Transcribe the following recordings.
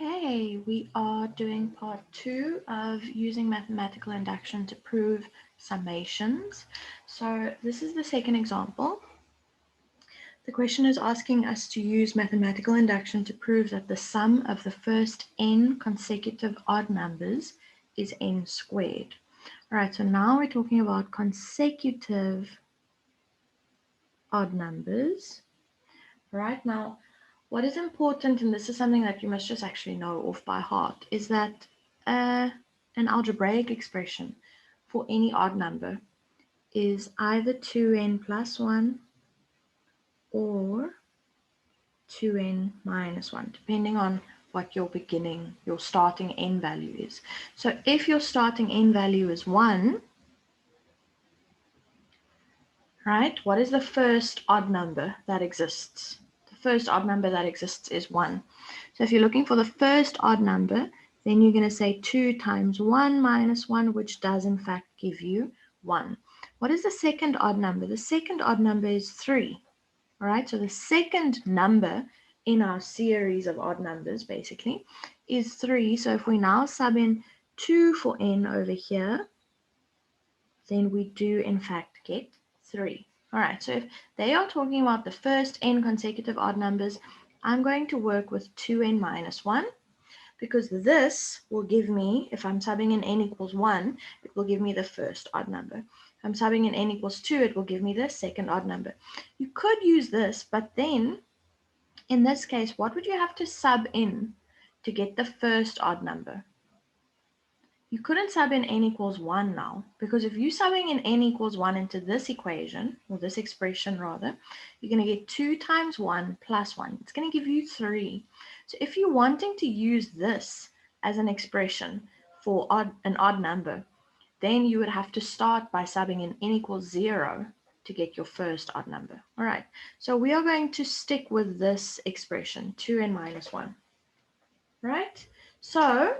Okay, we are doing part 2 of using mathematical induction to prove summations. So this is the second example. The question is asking us to use mathematical induction to prove that the sum of the first n consecutive odd numbers is n squared. All right, so now we're talking about consecutive odd numbers. Right now, what is important, and this is something that you must just actually know off by heart, is that an algebraic expression for any odd number is either 2n plus 1 or 2n minus 1, depending on what your starting n value is. So if your starting n value is 1, right, what is the first odd number that exists? The first odd number that exists is 1. So if you're looking for the first odd number, then you're going to say 2 times 1 minus 1, which does in fact give you 1. What is the second odd number? The second odd number is 3. All right, so the second number in our series of odd numbers basically is 3. So if we now sub in 2 for n over here, then we do in fact get 3. All right, so if they are talking about the first n consecutive odd numbers, I'm going to work with 2n minus 1, because this will give me, if I'm subbing in n equals 1, it will give me the first odd number. If I'm subbing in n equals 2, it will give me the second odd number. You could use this, but then in this case, what would you have to sub in to get the first odd number? You couldn't sub in n equals 1 now, because if you're subbing in n equals 1 into this equation, or this expression rather, you're going to get 2 times 1 plus 1. It's going to give you 3. So if you're wanting to use this as an expression for an odd number, then you would have to start by subbing in n equals 0 to get your first odd number. All right, so we are going to stick with this expression, 2n minus 1. Right? So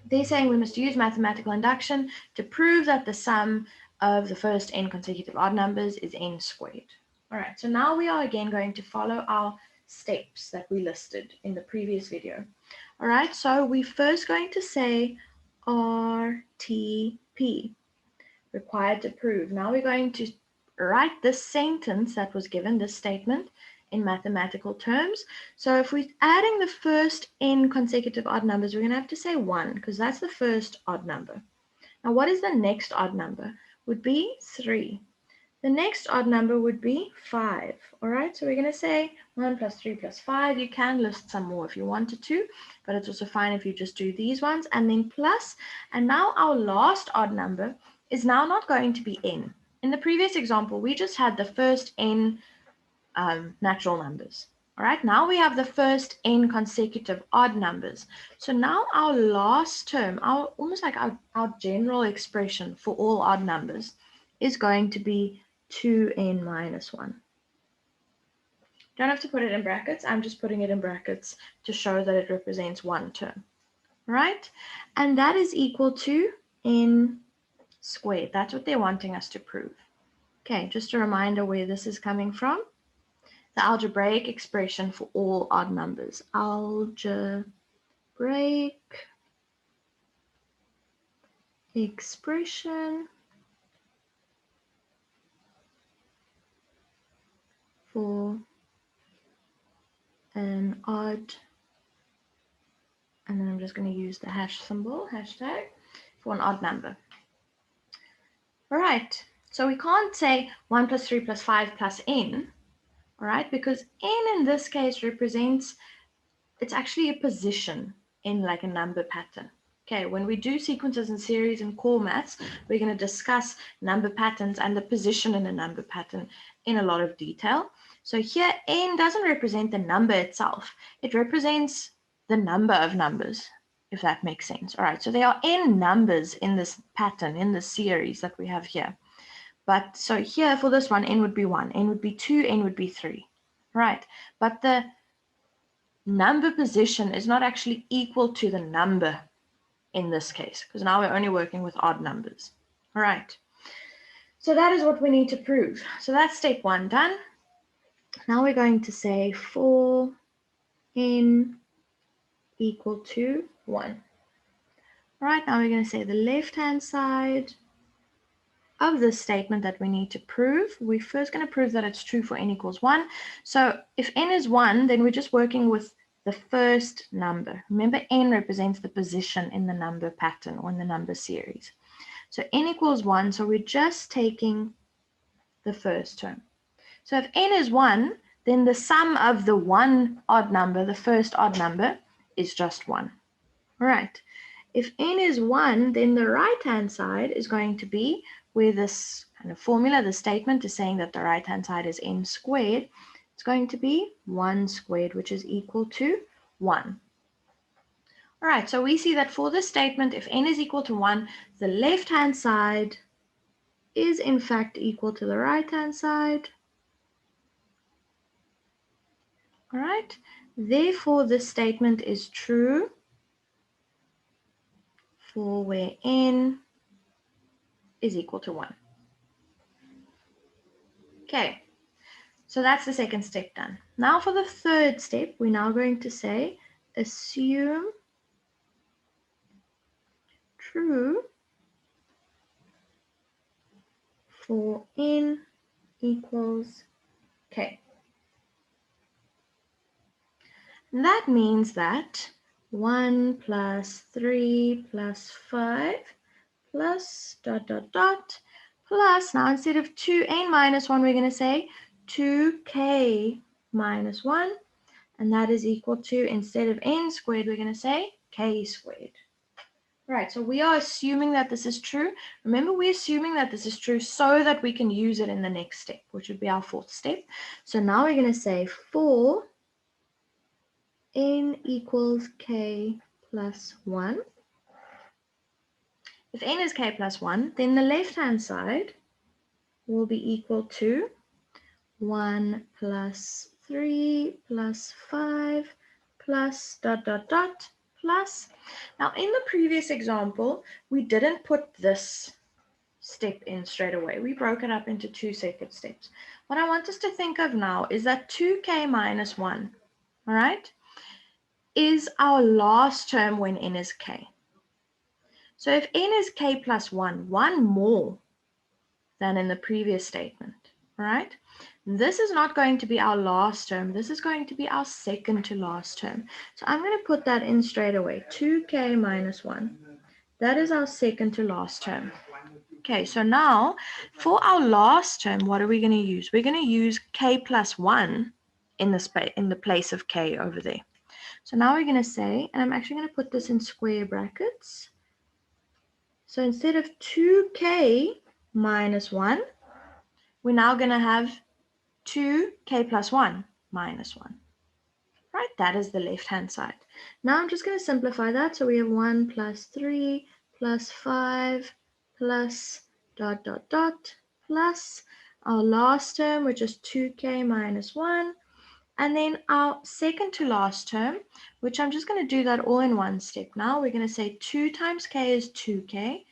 they're saying we must use mathematical induction to prove that the sum of the first n consecutive odd numbers is n squared. All right, so now we are again going to follow our steps that we listed in the previous video. All right, so we're first going to say RTP, required to prove. Now we're going to write this sentence that was given, this statement, in mathematical terms. So if we're adding the first n consecutive odd numbers, we're going to have to say 1, because that's the first odd number. Now what is the next odd number? Would be 3. The next odd number would be 5. All right, so we're going to say 1 plus 3 plus 5. You can list some more if you wanted to, but it's also fine if you just do these ones, and then plus. And now our last odd number is now not going to be n. In the previous example, we just had the first n natural numbers. All right, now we have the first n consecutive odd numbers. So now our last term, almost like our general expression for all odd numbers, is going to be 2n minus 1. Don't have to put it in brackets. I'm just putting it in brackets to show that it represents one term. Right? And that is equal to n squared. That's what they're wanting us to prove. Okay, just a reminder where this is coming from. The algebraic expression for all odd numbers. Algebraic expression for an odd, and then I'm just going to use the hash symbol, hashtag, for an odd number. All right, so we can't say 1 plus 3 plus 5 plus n, all right, because n in this case represents, it's actually a position in like a number pattern. Okay, when we do sequences and series in core maths, we're going to discuss number patterns and the position in a number pattern in a lot of detail. So here, n doesn't represent the number itself. It represents the number of numbers, if that makes sense. All right, so there are n numbers in this pattern, in this series that we have here. But so here for this one, n would be 1, n would be 2, n would be 3. Right, but the number position is not actually equal to the number in this case, because now we're only working with odd numbers. All right, so that is what we need to prove. So that's step 1 done. Now we're going to say for n equal to 1. All right, now we're going to say the left-hand side of this statement that we need to prove. We're first going to prove that it's true for n equals 1. So if n is 1, then we're just working with the first number. Remember, n represents the position in the number pattern or in the number series. So n equals 1, so we're just taking the first term. So if n is 1, then the sum of the one odd number, the first odd number, is just 1. All right. If n is 1, then the right-hand side is going to be where this kind of formula, the statement is saying that the right-hand side is n squared. It's going to be 1 squared, which is equal to 1. All right, so we see that for this statement, if n is equal to 1, the left-hand side is in fact equal to the right-hand side. All right, therefore this statement is true for where n is equal to 1. Okay, so that's the second step done. Now for the third step, we're now going to say assume true for n equals k. And that means that 1 plus 3 plus 5 plus ... plus, now instead of 2n minus 1, we're going to say 2k minus 1. And that is equal to, instead of n squared, we're going to say k squared. Right, so we are assuming that this is true. Remember, we're assuming that this is true so that we can use it in the next step, which would be our fourth step. So now we're going to say for n equals k plus 1. If n is k plus 1, then the left-hand side will be equal to 1 plus 3 plus 5 plus ... plus. Now in the previous example, we didn't put this step in straight away. We broke it up into two separate steps. What I want us to think of now is that 2k minus 1, all right, is our last term when n is k. So if n is k plus 1, 1 more than in the previous statement, all right? This is not going to be our last term. This is going to be our second to last term. So I'm going to put that in straight away. 2k minus 1. That is our second to last term. Okay, so now for our last term, what are we going to use? We're going to use k plus 1 in the place of k over there. So now we're going to say, and I'm actually going to put this in square brackets. So instead of 2k minus 1, we're now going to have 2k plus 1 minus 1. Right, that is the left-hand side. Now I'm just going to simplify that. So we have 1 plus 3 plus 5 plus ... plus our last term, which is 2k minus 1. And then our second to last term, which I'm just going to do that all in one step. Now we're going to say 2 times k is 2k.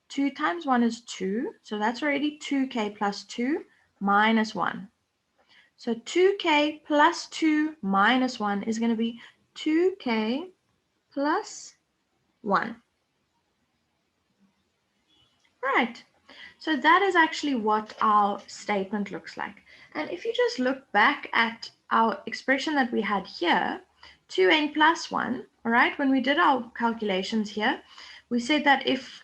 2 times 1 is 2. So that's already 2k plus 2 minus 1. So 2k plus 2 minus 1 is going to be 2k plus 1. Right. So that is actually what our statement looks like. And if you just look back at our expression that we had here, 2n plus 1, all right, when we did our calculations here, we said that if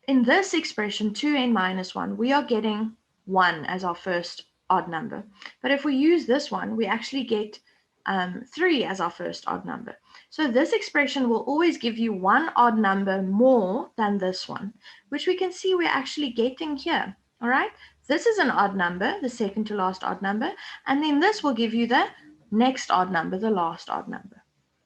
in this expression, 2n minus 1, we are getting 1 as our first odd number. But if we use this one, we actually get 3 as our first odd number. So this expression will always give you one odd number more than this one, which we can see we're actually getting here. All right, this is an odd number, the second to last odd number, and then this will give you the next odd number, the last odd number.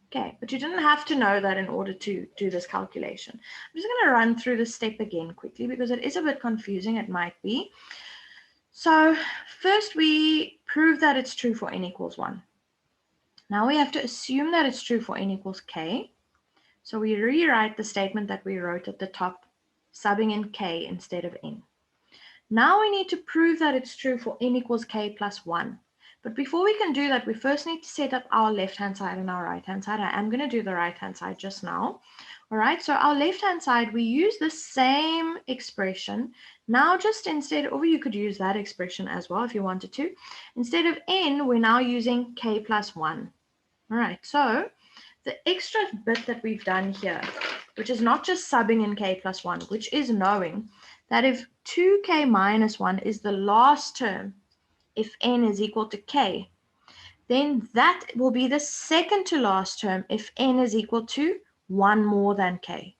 Okay, but you didn't have to know that in order to do this calculation. I'm just going to run through this step again quickly because it is a bit confusing, it might be. So first we prove that it's true for n equals 1. Now we have to assume that it's true for n equals k. So we rewrite the statement that we wrote at the top, subbing in k instead of n. Now we need to prove that it's true for n equals k plus 1. But before we can do that, we first need to set up our left-hand side and our right-hand side. I am going to do the right-hand side just now. All right, so our left-hand side, we use the same expression. Now just instead, or you could use that expression as well if you wanted to. Instead of n, we're now using k plus 1. All right, so the extra bit that we've done here, which is not just subbing in k plus 1, which is knowing that if 2k minus 1 is the last term, if n is equal to k, then that will be the second to last term if n is equal to 1 more than k.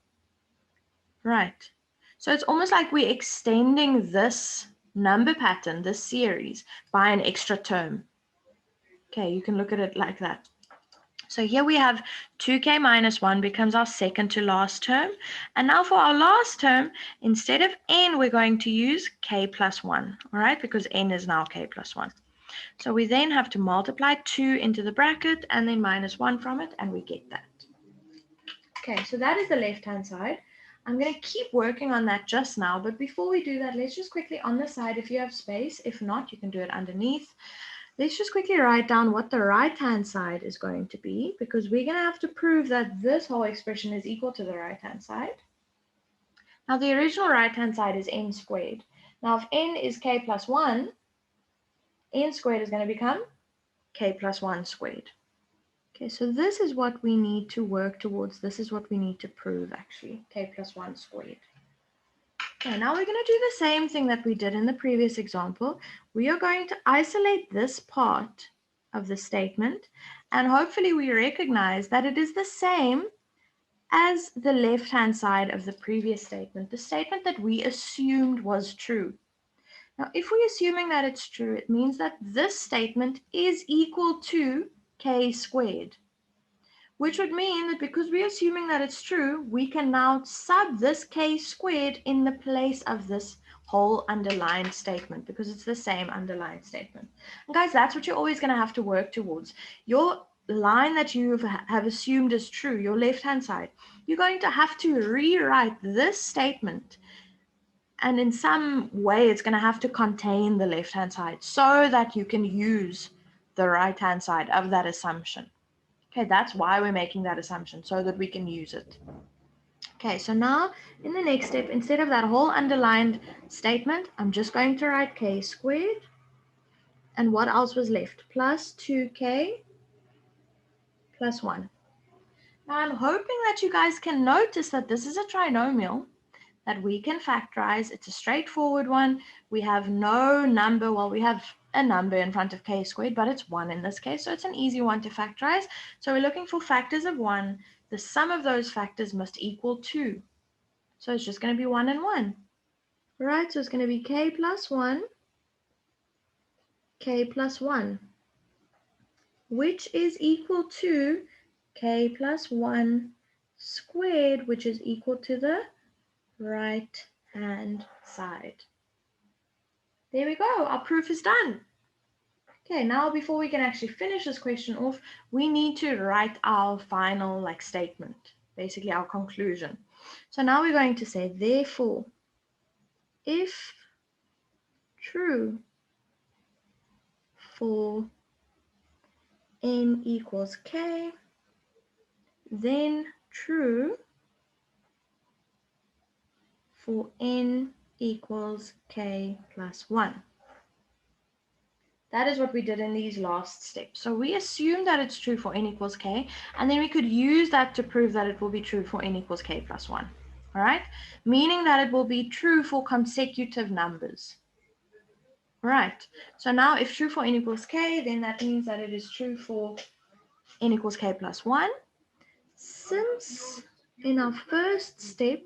Right. So it's almost like we're extending this number pattern, this series, by an extra term. Okay, you can look at it like that. So here we have 2k minus 1 becomes our second to last term. And now for our last term, instead of n, we're going to use k plus 1, all right, because n is now k plus 1. So we then have to multiply 2 into the bracket and then minus 1 from it, and we get that. Okay, so that is the left-hand side. I'm going to keep working on that just now, but before we do that, let's just quickly on the side, if you have space, if not, you can do it underneath. Let's just quickly write down what the right-hand side is going to be, because we're going to have to prove that this whole expression is equal to the right-hand side. Now, the original right-hand side is n squared. Now, if n is k plus 1, n squared is going to become k plus 1 squared. Okay, so this is what we need to work towards. This is what we need to prove, actually, k plus 1 squared. Okay, now we're going to do the same thing that we did in the previous example. We are going to isolate this part of the statement, and hopefully we recognize that it is the same as the left-hand side of the previous statement, the statement that we assumed was true. Now, if we're assuming that it's true, it means that this statement is equal to k squared, which would mean that because we're assuming that it's true, we can now sub this k squared in the place of this whole underlined statement, because it's the same underlined statement. And guys, that's what you're always going to have to work towards. Your line that you have assumed is true, your left-hand side, you're going to have to rewrite this statement, and in some way it's going to have to contain the left-hand side so that you can use the right-hand side of that assumption. Okay, that's why we're making that assumption, so that we can use it. Okay, so now in the next step, instead of that whole underlined statement, I'm just going to write k squared. And what else was left? Plus 2k plus 1. Now I'm hoping that you guys can notice that this is a trinomial that we can factorize. It's a straightforward one. We have no number, well, we have a number in front of k squared, but it's 1 in this case, so it's an easy one to factorize. So we're looking for factors of 1. The sum of those factors must equal 2. So it's just going to be 1 and 1. All right, so it's going to be k plus 1, k plus 1, which is equal to k plus 1 squared, which is equal to the right-hand side. There we go, our proof is done. Okay, now before we can actually finish this question off, we need to write our final statement, basically our conclusion. So now we're going to say, therefore, if true for n equals k, then true for n equals k plus 1. That is what we did in these last steps. So we assume that it's true for n equals k, and then we could use that to prove that it will be true for n equals k plus 1. All right? Meaning that it will be true for consecutive numbers. All right. So now if true for n equals k, then that means that it is true for n equals k plus 1. Since in our first step,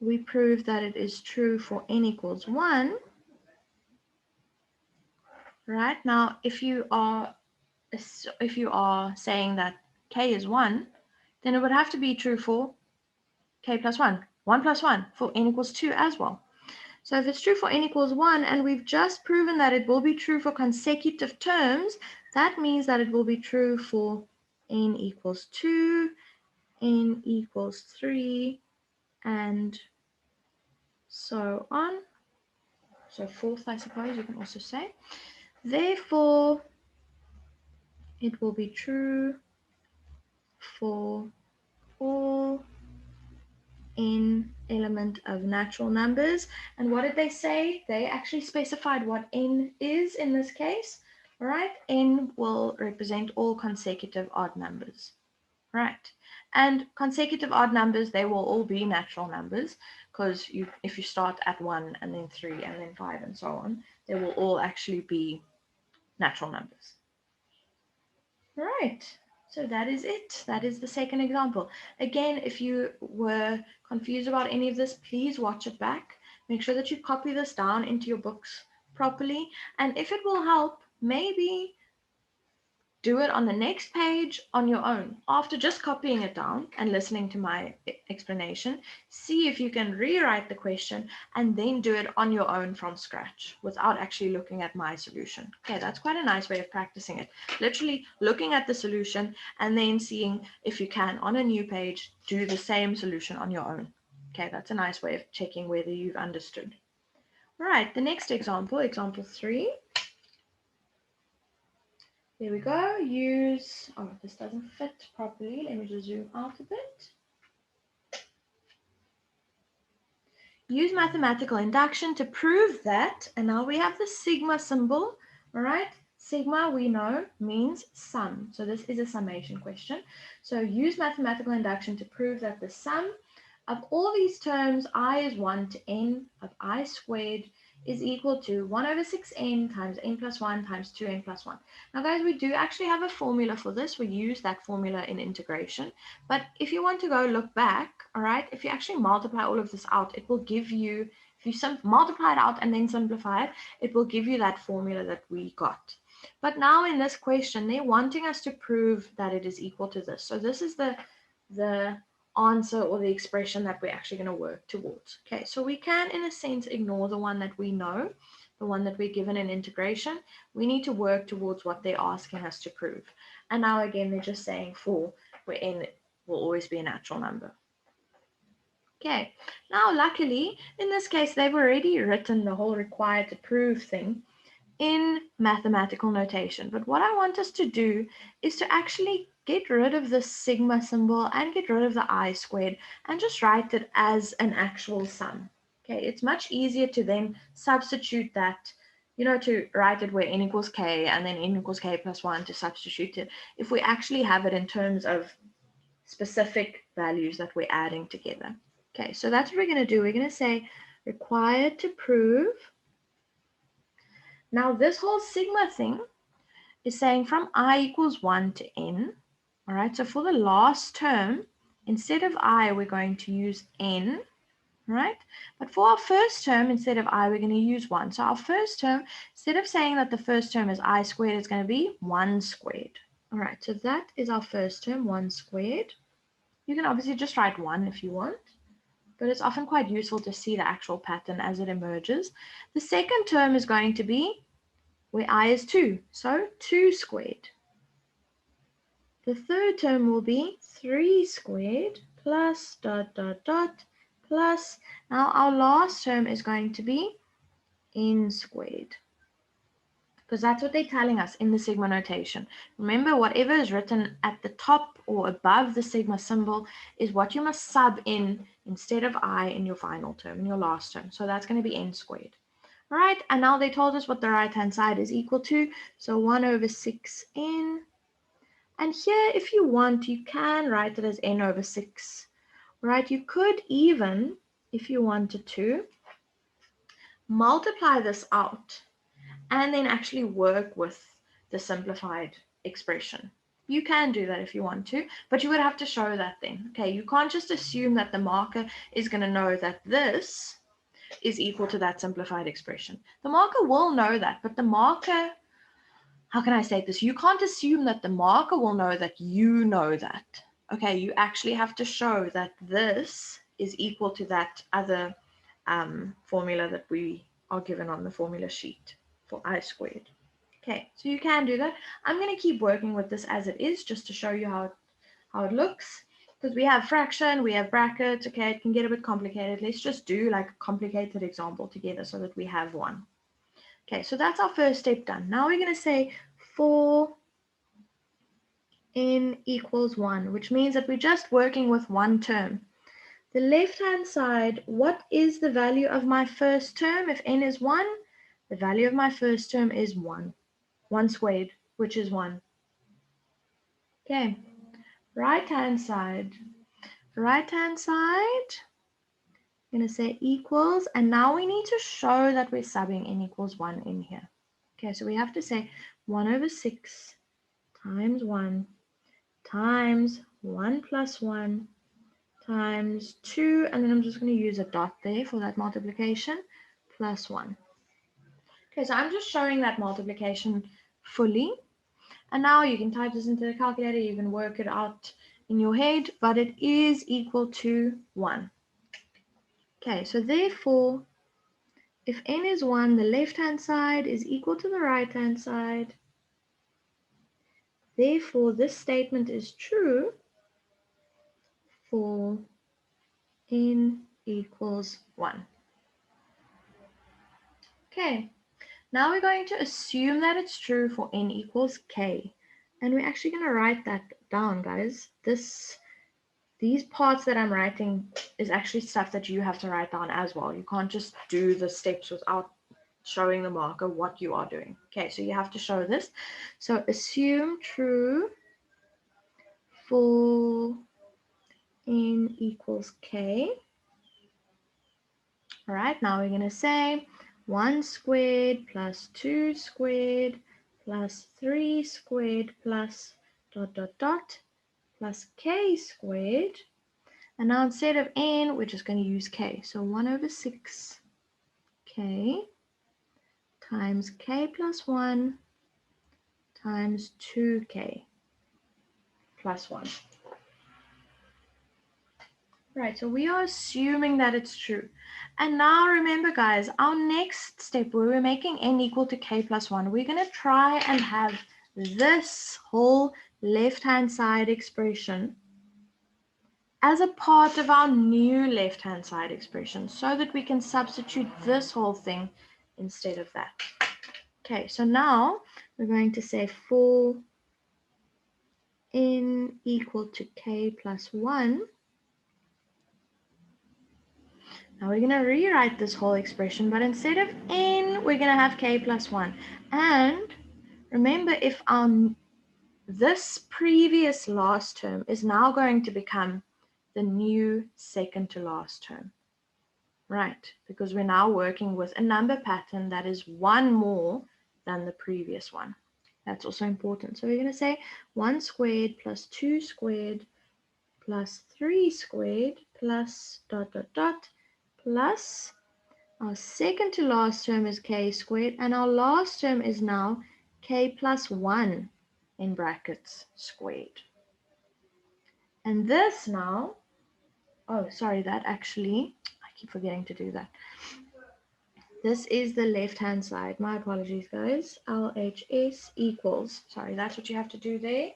we prove that it is true for n equals 1, right? Now, if you are saying that k is 1, then it would have to be true for k plus 1, 1 plus 1, for n equals 2 as well. So if it's true for n equals 1, and we've just proven that it will be true for consecutive terms, that means that it will be true for n equals 2, n equals 3, and so on. So fourth, I suppose you can also say. Therefore, it will be true for all n element of natural numbers. And what did they say? They actually specified what n is in this case. All right, n will represent all consecutive odd numbers. Right, and consecutive odd numbers, they will all be natural numbers, because if you start at 1 and then 3 and then 5 and so on, they will all actually be natural numbers. Right, so that is it. That is the second example. Again, if you were confused about any of this, please watch it back. Make sure that you copy this down into your books properly, and if it will help, maybe do it on the next page on your own. After just copying it down and listening to my explanation, see if you can rewrite the question and then do it on your own from scratch without actually looking at my solution. Okay, that's quite a nice way of practicing it. Literally looking at the solution and then seeing if you can, on a new page, do the same solution on your own. Okay, that's a nice way of checking whether you've understood. All right, the next example, example 3. There we go. Use, oh, this doesn't fit properly. Let me just zoom out a bit. Use mathematical induction to prove that, and now we have the sigma symbol, all right? Sigma, we know, means sum. So this is a summation question. So use mathematical induction to prove that the sum of all these terms, I is 1 to n of I squared, is equal to 1 over 6n times n plus 1 times 2n plus 1. Now guys, we do actually have a formula for this. We use that formula in integration. But if you want to go look back, all right, if you actually multiply all of this out, it will give you, if you multiply it out and then simplify it, it will give you that formula that we got. But now in this question, they're wanting us to prove that it is equal to this. So this is the answer or the expression that we're actually going to work towards. Okay, so we can, in a sense, ignore the one that we know, the one that we're given in integration. We need to work towards what they're asking us to prove. And now again, they're just saying for where n will always be a natural number. Okay, now luckily, in this case, they've already written the whole required to prove thing in mathematical notation. But what I want us to do is to actually get rid of the sigma symbol and get rid of the I squared and just write it as an actual sum. Okay, it's much easier to then substitute that, you know, to write it where n equals k and then n equals k plus 1 to substitute it if we actually have it in terms of specific values that we're adding together. Okay, so that's what we're going to do. We're going to say required to prove. Now this whole sigma thing is saying from I equals 1 to n. All right, so for the last term, instead of I, we're going to use n, right? But for our first term, instead of I, we're going to use 1. So our first term, instead of saying that the first term is I squared, it's going to be 1 squared. All right, so that is our first term, 1 squared. You can obviously just write 1 if you want, but it's often quite useful to see the actual pattern as it emerges. The second term is going to be where I is 2, so 2 squared. The third term will be 3 squared plus dot dot dot plus, now our last term is going to be n squared, because that's what they're telling us in the sigma notation. Remember, whatever is written at the top or above the sigma symbol is what you must sub in instead of I in your final term, in your last term. So that's going to be n squared. All right, and now they told us what the right-hand side is equal to. So 1 over 6n. And here, if you want, you can write it as n over 6. Right, you could even, if you wanted to, multiply this out and then actually work with the simplified expression. You can do that if you want to, but you would have to show that then. Okay, you can't just assume that the marker is going to know that this is equal to that simplified expression. The marker will know that, but the marker, how can I say this? You can't assume that the marker will know that you know that. Okay, you actually have to show that this is equal to that other formula that we are given on the formula sheet for I squared. Okay, so you can do that. I'm going to keep working with this as it is just to show you how it looks. Because we have fraction, we have brackets, okay, it can get a bit complicated. Let's just do like a complicated example together so that we have one. Okay, so that's our first step done. Now we're going to say for n equals 1, which means that we're just working with one term. The left-hand side, what is the value of my first term? If n is 1, the value of my first term is 1. 1 squared, which is 1. Okay, right-hand side. Right-hand side, I'm going to say equals, and now we need to show that we're subbing n equals 1 in here. Okay, so we have to say 1 over 6 times 1 times 1 plus 1 times 2, and then I'm just going to use a dot there for that multiplication, plus 1. Okay, so I'm just showing that multiplication fully. And now you can type this into the calculator, you can work it out in your head, but it is equal to 1. Okay, so therefore, if n is 1, the left-hand side is equal to the right-hand side. Therefore, this statement is true for n equals 1. Okay, now we're going to assume that it's true for n equals k. And we're actually going to write that down, guys. These parts that I'm writing is actually stuff that you have to write down as well. You can't just do the steps without showing the marker what you are doing. Okay, so you have to show this. So assume true for n equals k. All right, now we're going to say 1 squared plus 2 squared plus 3 squared plus dot dot dot plus k squared. And now instead of n, we're just going to use k. So 1 over 6 k times k plus 1 times 2k plus 1. Right, so we are assuming that it's true. And now remember, guys, our next step where we're making n equal to k plus 1, we're going to try and have this whole left-hand side expression as a part of our new left-hand side expression so that we can substitute this whole thing instead of that. Okay, so now we're going to say for n equal to k plus 1. Now we're going to rewrite this whole expression, but instead of n, we're going to have k plus 1. And remember, if this previous last term is now going to become the new second to last term. Right, because we're now working with a number pattern that is one more than the previous one. That's also important. So we're going to say 1 squared plus 2 squared plus 3 squared plus dot dot dot plus our second to last term is k squared, and our last term is now k plus 1 in brackets squared. And this now, oh, sorry, that actually, I keep forgetting to do that. This is the left-hand side. My apologies, guys. LHS equals, sorry, that's what you have to do there.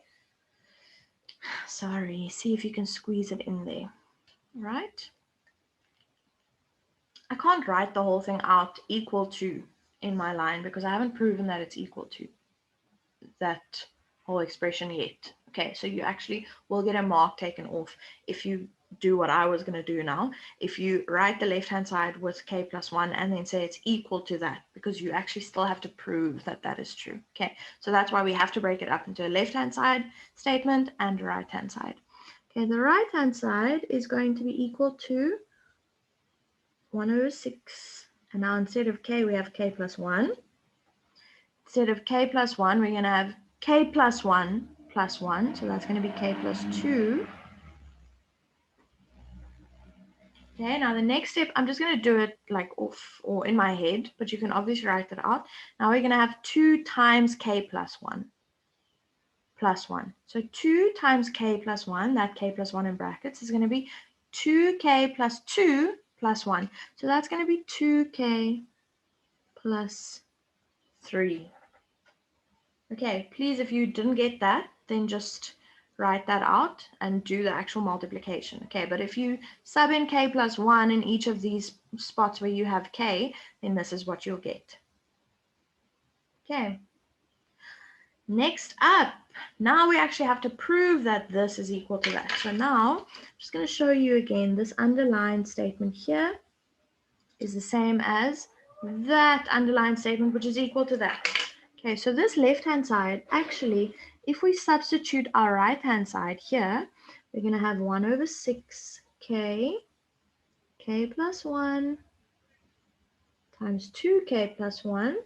Sorry, see if you can squeeze it in there, right? I can't write the whole thing out equal to in my line because I haven't proven that it's equal to that whole expression yet. Okay, so you actually will get a mark taken off if you do what I was going to do now. If you write the left-hand side with k plus 1 and then say it's equal to that, because you actually still have to prove that that is true. Okay, so that's why we have to break it up into a left-hand side statement and a right-hand side. Okay, the right-hand side is going to be equal to 1 over 6. And now instead of k, we have k plus 1. Instead of k plus 1, we're going to have k plus 1 plus 1. So that's going to be k plus 2. Okay, now the next step, I'm just going to do it like off or in my head, but you can obviously write it out. Now we're going to have 2 times k plus 1 plus 1. So 2 times k plus 1, that k plus 1 in brackets, is going to be 2k plus 2 plus 1. So that's going to be 2k plus 3. Okay, please, if you didn't get that, then just write that out and do the actual multiplication. Okay, but if you sub in k plus 1 in each of these spots where you have k, then this is what you'll get. Okay. Next up, now we actually have to prove that this is equal to that. So now I'm just going to show you again, this underlined statement here is the same as that underlined statement, which is equal to that. Okay, so this left-hand side, actually, if we substitute our right-hand side here, we're going to have 1 over 6k, k plus 1 times 2k plus 1.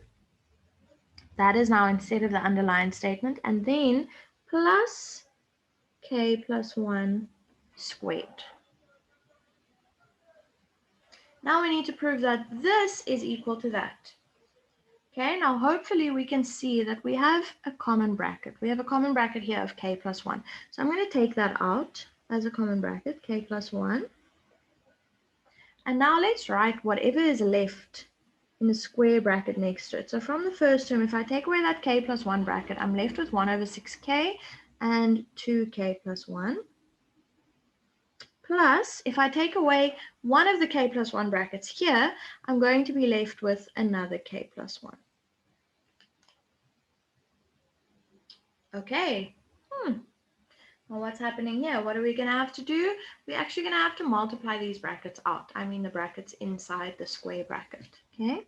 That is now instead of the underlined statement, and then plus k plus 1 squared. Now we need to prove that this is equal to that. Okay, now hopefully we can see that we have a common bracket. We have a common bracket here of k plus 1. So I'm going to take that out as a common bracket, k plus 1. And now let's write whatever is left in the square bracket next to it. So from the first term, if I take away that k plus 1 bracket, I'm left with 1 over 6k and 2k plus 1. Plus, if I take away one of the k plus 1 brackets here, I'm going to be left with another k plus 1. Okay. Well, what's happening here? What are we going to have to do? We're actually going to have to multiply these brackets out. I mean the brackets inside the square bracket. Okay.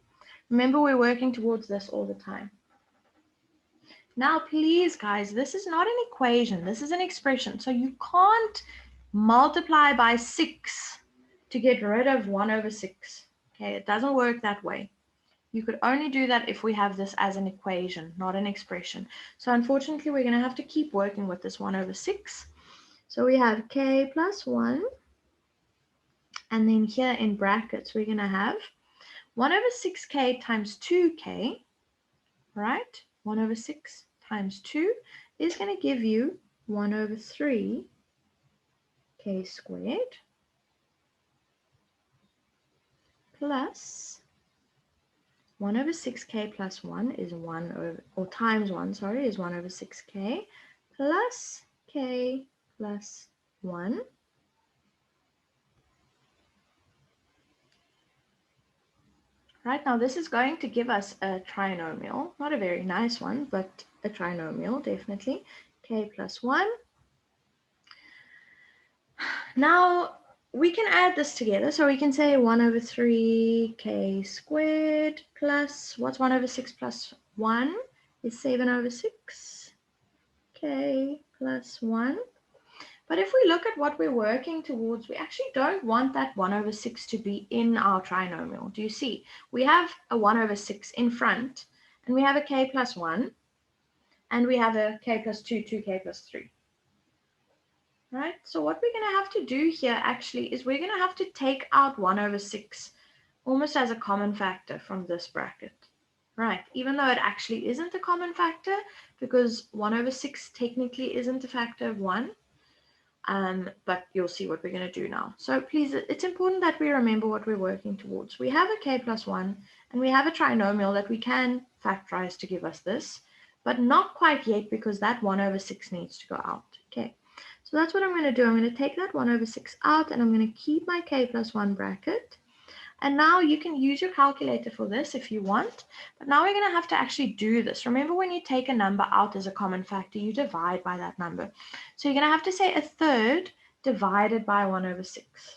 Remember, we're working towards this all the time. Now, please, guys, this is not an equation. This is an expression. So you can't multiply by 6 to get rid of 1 over 6. Okay, it doesn't work that way. You could only do that if we have this as an equation, not an expression. So unfortunately, we're going to have to keep working with this 1 over 6. So we have k plus 1. And then here in brackets, we're going to have 1 over 6k times 2k, right? 1 over 6 times 2 is going to give you 1 over 3k squared plus 1 over 6k plus 1 is 1 over, or times 1, sorry, is 1 over 6k plus k plus 1. Right, now this is going to give us a trinomial, not a very nice one, but a trinomial, definitely, k plus 1. Now, we can add this together, so we can say 1 over 3k squared plus, what's 1 over 6 plus 1 is 7 over 6k plus 1. But if we look at what we're working towards, we actually don't want that 1 over 6 to be in our trinomial. Do you see? We have a 1 over 6 in front, and we have a k plus 1, and we have a k plus 2, 2k plus 3. Right? So what we're going to have to do here actually is we're going to have to take out 1 over 6 almost as a common factor from this bracket. Right? Even though it actually isn't a common factor, because 1 over 6 technically isn't a factor of 1. But you'll see what we're going to do now. So please, it's important that we remember what we're working towards. We have a k plus 1, and we have a trinomial that we can factorize to give us this, but not quite yet because that 1 over 6 needs to go out. Okay, so that's what I'm going to do. I'm going to take that 1 over 6 out, and I'm going to keep my k plus 1 bracket. And now you can use your calculator for this if you want, but now we're going to have to actually do this. Remember, when you take a number out as a common factor, you divide by that number. So you're going to have to say a third divided by 1 over 6,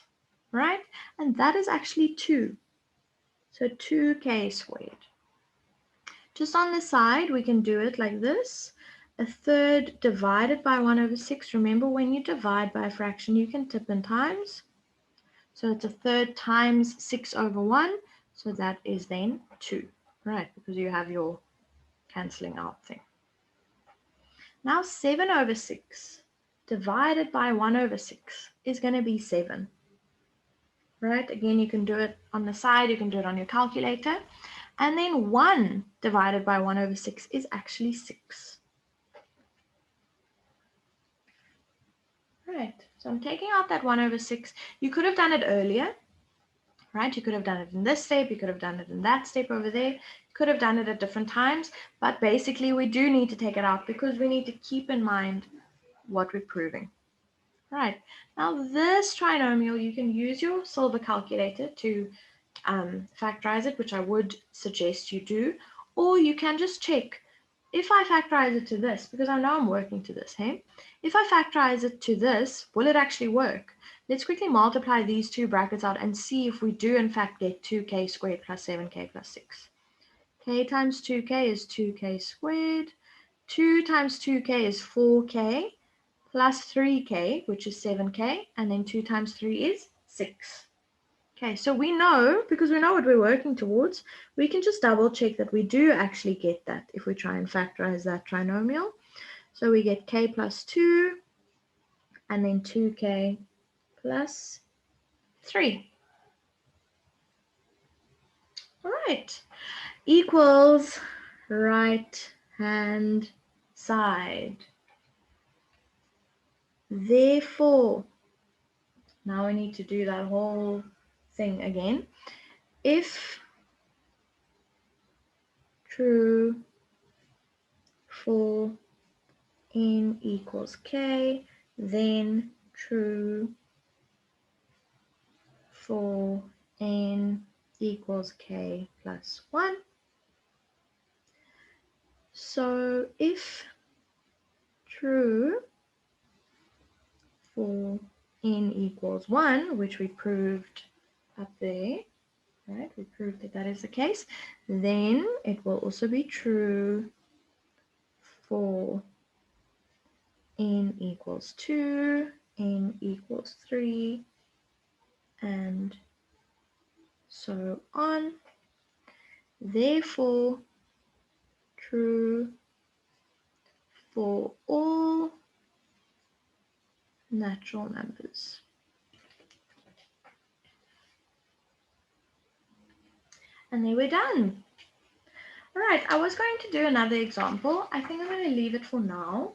right? And that is actually 2. So 2k squared. Just on the side, we can do it like this. A third divided by 1 over 6. Remember, when you divide by a fraction, you can tip in times. So it's a third times 6 over 1. So that is then 2, right? Because you have your cancelling out thing. Now 7 over 6 divided by 1 over 6 is going to be 7. Right? Again, you can do it on the side. You can do it on your calculator. And then 1 divided by 1 over 6 is actually 6. Right. So I'm taking out that 1 over 6. You could have done it earlier. Right? You could have done it in this step, you could have done it in that step over there, you could have done it at different times, but basically we do need to take it out because we need to keep in mind what we're proving. Right, now this trinomial, you can use your silver calculator to factorize it, which I would suggest you do, Or you can just check, if I factorize it to this, because I know I'm working to this, hey? If I factorize it to this, will it actually work? Let's quickly multiply these two brackets out and see if we do in fact get 2k squared plus 7k plus 6. K times 2k is 2k squared. 2 times 2k is 4k plus 3k, which is 7k, and then 2 times 3 is 6. Okay, so we know, because we know what we're working towards, we can just double check that we do actually get that if we try and factorize that trinomial. So we get k plus 2 and then 2k plus 3. All right, equals right hand side. Therefore, now we need to do that whole thing again. If true for n equals k, then true for n equals k plus 1. So if true for n equals 1, which we proved up there, right? We proved that that is the case. Then it will also be true for n equals 2, n equals 3, and so on. Therefore, true for all natural numbers. And there we're done. All right, I was going to do another example. I think I'm going to leave it for now.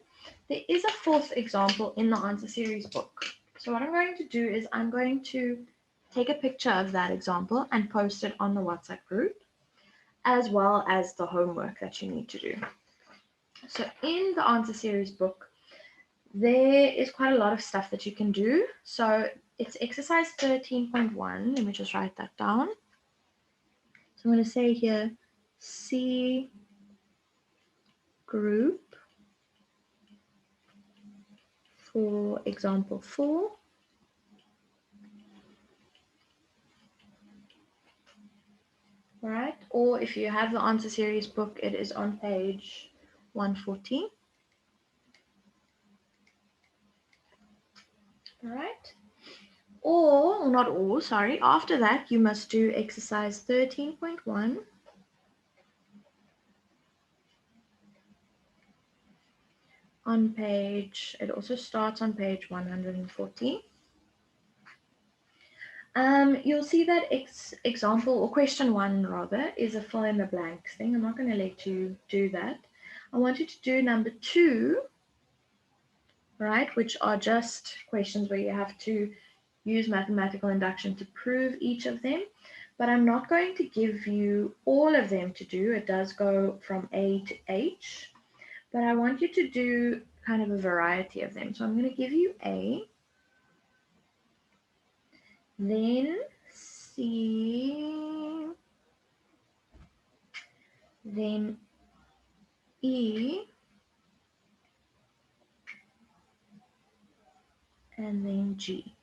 There is a fourth example in the answer series book. So what I'm going to do is I'm going to take a picture of that example and post it on the WhatsApp group, as well as the homework that you need to do. So in the answer series book, there is quite a lot of stuff that you can do. So it's exercise 13.1. Let me just write that down. So I'm going to say here, C group for example 4. Right? Or if you have the answer series book, it is on page 140. All right? Or, not or, sorry, after that, you must do exercise 13.1. On page, it also starts on page 140. You'll see that example, or question 1 rather, is a fill in the blanks thing. I'm not going to let you do that. I want you to do number 2, right, which are just questions where you have to use mathematical induction to prove each of them. But I'm not going to give you all of them to do. It does go from A to H. But I want you to do kind of a variety of them. So I'm going to give you A, then C, then E, and then G.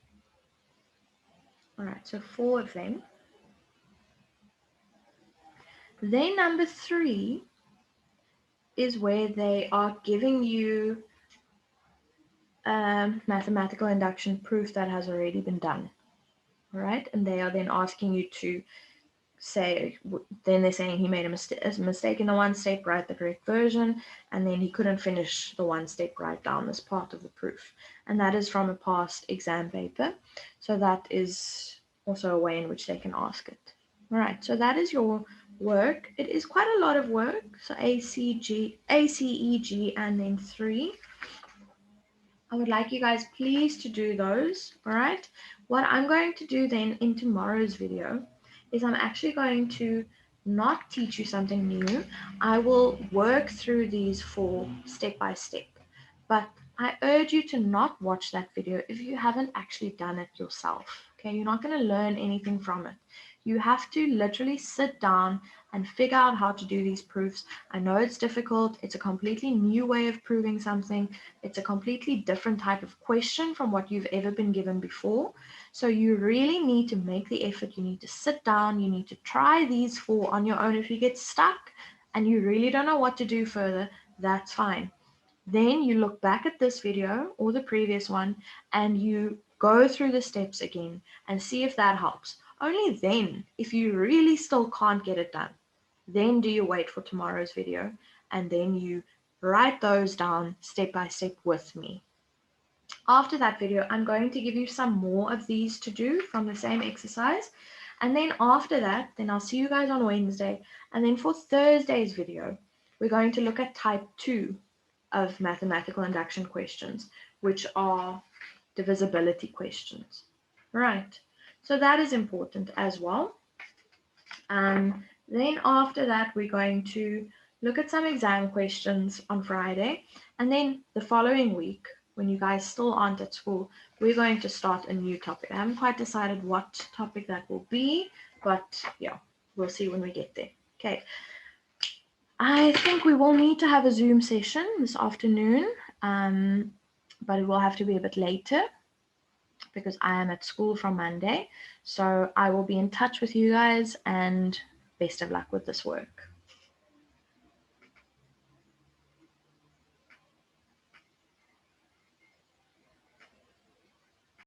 All right, so 4 of them. Then number 3 is where they are giving you mathematical induction proof that has already been done. All right, and they are then asking you to say, then they're saying he made a mistake in the one step, write the correct version, and then he couldn't finish the one step, write down this part of the proof. And that is from a past exam paper. So that is also a way in which they can ask it. All right, so that is your work. It is quite a lot of work. So A, C, E, G, and then 3. I would like you guys please to do those. All right, what I'm going to do then in tomorrow's video is I'm actually going to not teach you something new. I will work through these 4 step by step, but I urge you to not watch that video if you haven't actually done it yourself. Okay, you're not going to learn anything from it. You have to literally sit down and figure out how to do these proofs. I know it's difficult. It's a completely new way of proving something. It's a completely different type of question from what you've ever been given before. So you really need to make the effort. You need to sit down. You need to try these 4 on your own. If you get stuck and you really don't know what to do further, that's fine. Then you look back at this video or the previous one and you go through the steps again and see if that helps. Only then, if you really still can't get it done, then do you wait for tomorrow's video and then you write those down step by step with me. After that video, I'm going to give you some more of these to do from the same exercise. And then after that, then I'll see you guys on Wednesday. And then for Thursday's video, we're going to look at type 2 of mathematical induction questions, which are divisibility questions. Right, so that is important as well. Then after that, we're going to look at some exam questions on Friday. And then the following week, when you guys still aren't at school, we're going to start a new topic. I haven't quite decided what topic that will be, but yeah, we'll see when we get there. Okay. I think we will need to have a Zoom session this afternoon, but it will have to be a bit later because I am at school from Monday. So I will be in touch with you guys and best of luck with this work.